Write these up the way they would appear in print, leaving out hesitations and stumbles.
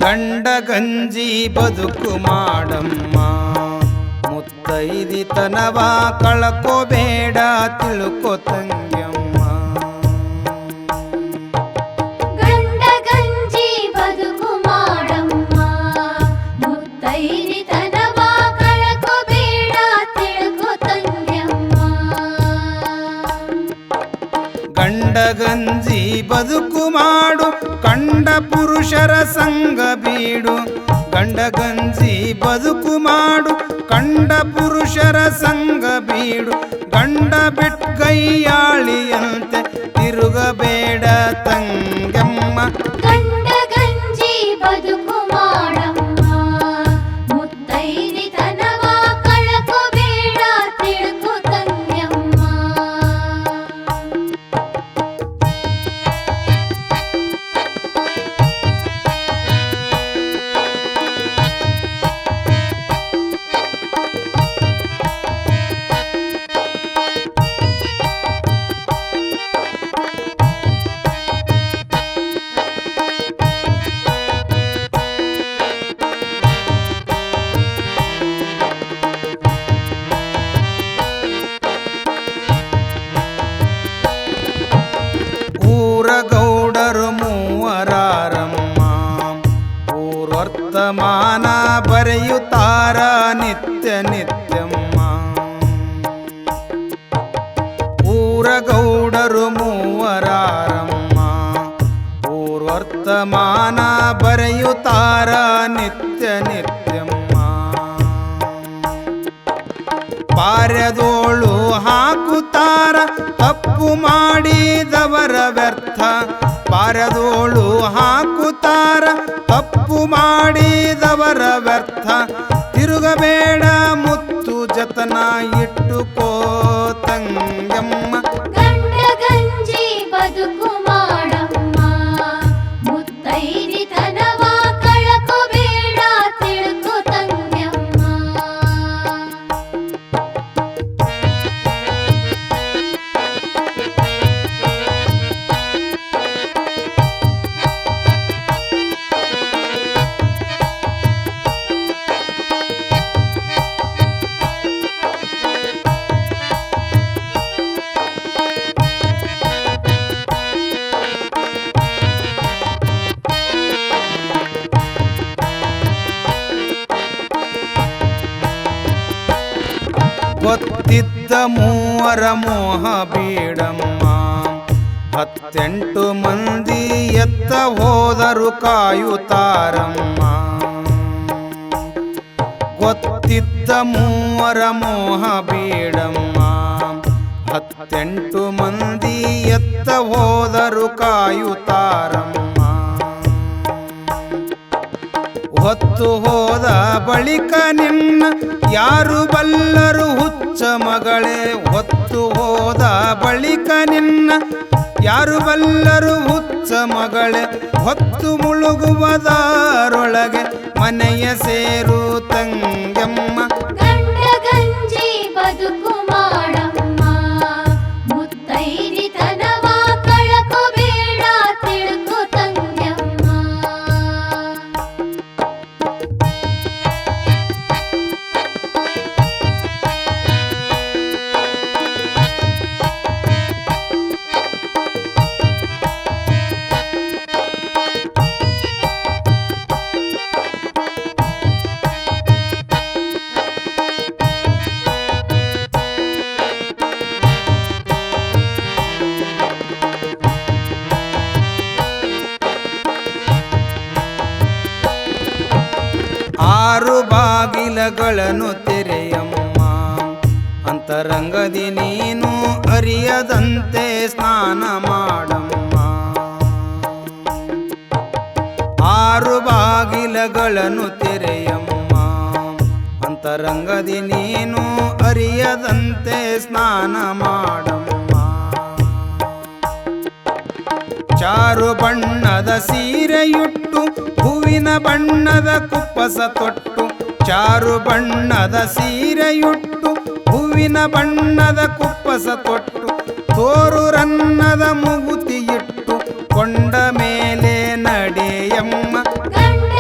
ಗಂಡ ಗಂಜಿ ಬದುಕು ಮಾಡಮ್ಮ, ಮುತ್ತೈದಿತನವ ಕಳ್ಕೋಬೇಡ ತಿಳ್ಕೊ ತಂಗ್ಯಮ್ಮ. ಗಂಡ ಗಂಜಿ ಬದುಕು ಮಾಡಮ್ಮ, ಮುತ್ತೈದಿತನವ ಕಳ್ಕೋಬೇಡ ತಿಳ್ಕೊ ತಂಗ್ಯಮ್ಮ. ಗಂಡ ಗಂಜಿ ಬದುಕು ಮಾಡು, ಕಂಡ ಪುರುಷರ ಸಂಗ ಬೀಡು. ಗಂಡ ಗಂಜಿ ಬದುಕು ಮಾಡು, ಕಂಡ ಪುರುಷರ ಸಂಗ ಬೀಡು. ಗಂಡ ಬಿಟ್ಗೈಯಾಳಿಯಂತೆ ತಿರುಗಬೇಡ ತಂಗಮ್ಮ. ಗಂಡ ಗಂಜಿ ಬದುಕು ಮಾಡಮ್ಮ, ಮುತ್ತೈದಿತನವ ಕಳ್ಕೋಬೇಡ ತಿಳ್ಕೊ ತಂಗ್ಯಮ್ಮ. ಗೌಡರು ಮೂವರಾರಮ್ಮ, ಊರ್ವರ್ತಮಾನ ಬರೆಯುತ್ತಾರ ನಿತ್ಯ ನಿತ್ಯಮ್ಮ. ಊರ ಗೌಡರು ಮೂವರಾರಮ್ಮ, ಊರ್ವರ್ತಮಾನ ಬರೆಯುತ್ತಾರ ನಿತ್ಯ ನಿತ್ಯಮ್ಮ. ಪಾರ್ಯದೋಳು ಹಾಕುತ್ತಾರ ತಪ್ಪು ಮಾಡಿದವರ ವ್ಯರ್ಥ. ಪಾರ್ಯದೋಳು ಹಾಕುತ್ತಾರ ತಪ್ಪು ಮಾಡಿದವರ ವ್ಯರ್ಥ. ತಿರುಗಬೇಡ ಮುತ್ತು ಜತನ ಇಟ್ಟುಕೋ ತಂಗಮ್ಮ. ಗಂಡ ಗಂಜಿ ಬದುಕು ಮಾಡಮ್ಮ, ಮುತ್ತೈದಿತನವ ಕಳ್ಕೋಬೇಡ ತಿಳ್ಕೊ ತಂಗ್ಯಮ್ಮ. ಗೊತ್ತಿದ್ದ ಮೂವರ ಮೋಹ ಬೀಡಮ್ಮ, 18 ಮಂದಿ ಎತ್ತ ಹೋದರು ಕಾಯುತ್ತಾರಮ್ಮ. ಗೊತ್ತಿದ್ದ ಮೂವರ ಮೋಹ ಬೀಡಮ್ಮ, 18 ಮಂದಿ ಎತ್ತ ಹೋದರು ಕಾಯುತ್ತಾರಮ್ಮ. ಹೊತ್ತು ಹೋದ ಬಳಿಕ ನಿನ್ನ ಯಾರು ಬಲ್ಲರು ಹುಚ್ಚ ಮಗಳೇ. ಹೊತ್ತು ಹೋದ ಬಳಿಕ ನಿನ್ನ ಯಾರು ಬಲ್ಲರು ಹುಚ್ಚ ಮಗಳೇ. ಹೊತ್ತು ಮುಳುಗುವುದರೊಳಗೆ ಮನೆಯ ಸೇರು ತಂಗಮ್ಮ. ಗಂಡ ಗಂಜಿ ಬದುಕು ಮಾಡಮ್ಮ, ಮುತ್ತೈದಿತನವ ಕಳ್ಕೋಬೇಡ ತಿಳ್ಕೊ ತಂಗ್ಯಮ್ಮ. ಆರು ಬಾಗಿಲಗಳನ್ನು ತೆರೆಯಮ್ಮ, ಅಂತರಂಗದಿ ನೀನು ಅರಿಯದಂತೆ ಸ್ನಾನ ಮಾಡಮ್ಮ. ಆರು ಬಾಗಿಲಗಳನ್ನು ತೆರೆಯಮ್ಮ, ಅಂತರಂಗದಿ ನೀನು ಅರಿಯದಂತೆ ಸ್ನಾನ ಮಾಡಮ್ಮ. ಚಾರು ಬಣ್ಣದ ಸೀರೆಯುಟ್ಟು ಹೂವಿನ ಬಣ್ಣದ ಕುಪ್ಪಸ ತೊಟ್ಟು. ಚಾರು ಬಣ್ಣದ ಸೀರೆಯುಟ್ಟು ಹೂವಿನ ಬಣ್ಣದ ಕುಪ್ಪಸ ತೊಟ್ಟು. ತೋರು ರನ್ನದ ಮುಗುತಿಯಿಟ್ಟು ಕೊಂಡ ಮೇಲೆ ನಡೆಯಮ್ಮ. ಗಂಡ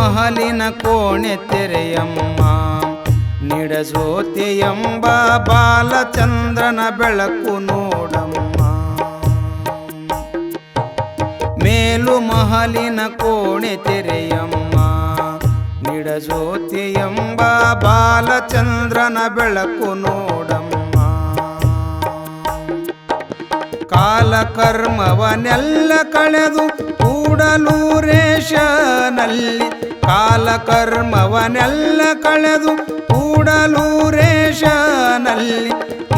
ಮಹಲಿನ ಕೋಣೆ ತೆರೆಯಮ್ಮ ನಿಡಜೋತೆಯೆಂಬ ಬಾಲಚಂದ್ರನ ಬೆಳಕು ನೋಡಮ್ಮ ಮೇಲು ಮಹಲಿನ ಕೋಣೆ ತೆರೆಯಮ್ಮ ನಿಡಜೋತೆಯೆಂಬ ಬಾಲಚಂದ್ರನ ಬೆಳಕು ನೋಡಮ್ಮ ಕಾಲಕರ್ಮವನೆಲ್ಲ ಕಳೆದು ಕೂಡಲೂರೇಶನಲ್ಲಿ ಕಾಲಕರ್ಮವನೆಲ್ಲ ಕಳೆದು ಕೂಡಲೂರೇಶನಲ್ಲಿ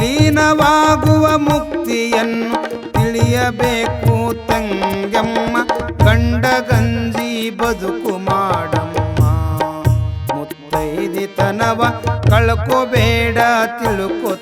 ಲೀನವಾಗುವ ಮುಕ್ತಿಯನ್ನು ತಿಳಿಯಬೇಕು ತಂಗಮ್ಮ ಗಂಡಗಂಜಿ ಬದುಕು ಮಾಡಮ್ಮ ಮುತ್ತೈದಿತನವ ಕಳ್ಕೋಬೇಡ ತಿಳುಕೋ